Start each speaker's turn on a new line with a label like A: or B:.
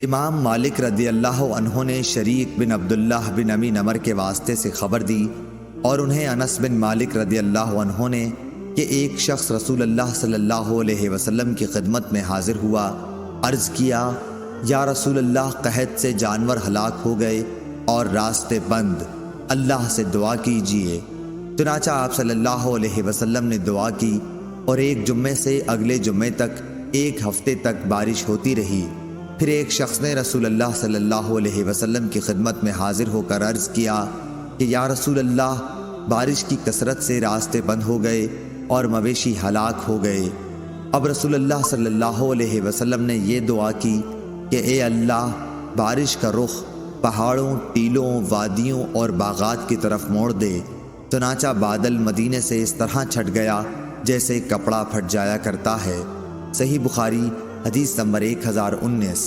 A: इमाम मालिक रदी अल्लाह अन्हो ने शरीक बिन अब्दुल्लाह बिन अमी नमर के वास्ते से खबर दी और उन्हें अनस बिन मालिक रदी अल्लाह अन्हो ने कि एक शख्स रसूल अल्लाह सल्लल्लाहु अलैहि वसल्लम की खिदमत में हाजिर हुआ। अर्ज़ किया, या रसूल अल्लाह, कहत से जानवर हलाक हो गए और रास्ते बंद, अल्लाह से दुआ कीजिए। चुनाचा आप सल्लल्लाहु अलैहि वसल्लम ने दुआ की और एक जुम्मे से अगले जुम्मे तक एक हफ्ते तक बारिश होती रही। फिर एक शख्स ने रसूल अल्लाह सल्लल्लाहु अलैहि वसल्लम की खिदमत में हाजिर होकर अर्ज़ किया कि या रसूल अल्लाह, बारिश की कसरत से रास्ते बंद हो गए और मवेशी हलाक हो गए। अब रसूल अल्लाह सल्लल्लाहु अलैहि वसल्लम ने ये दुआ की कि ए अल्लाह, बारिश का रुख पहाड़ों, टीलों, वादियों और बागात की तरफ मोड़ दे। चुनाचा बादल मदीने से इस तरह छट गया जैसे कपड़ा फट जाया करता है। सही बुखारी हदीस नंबर 1019।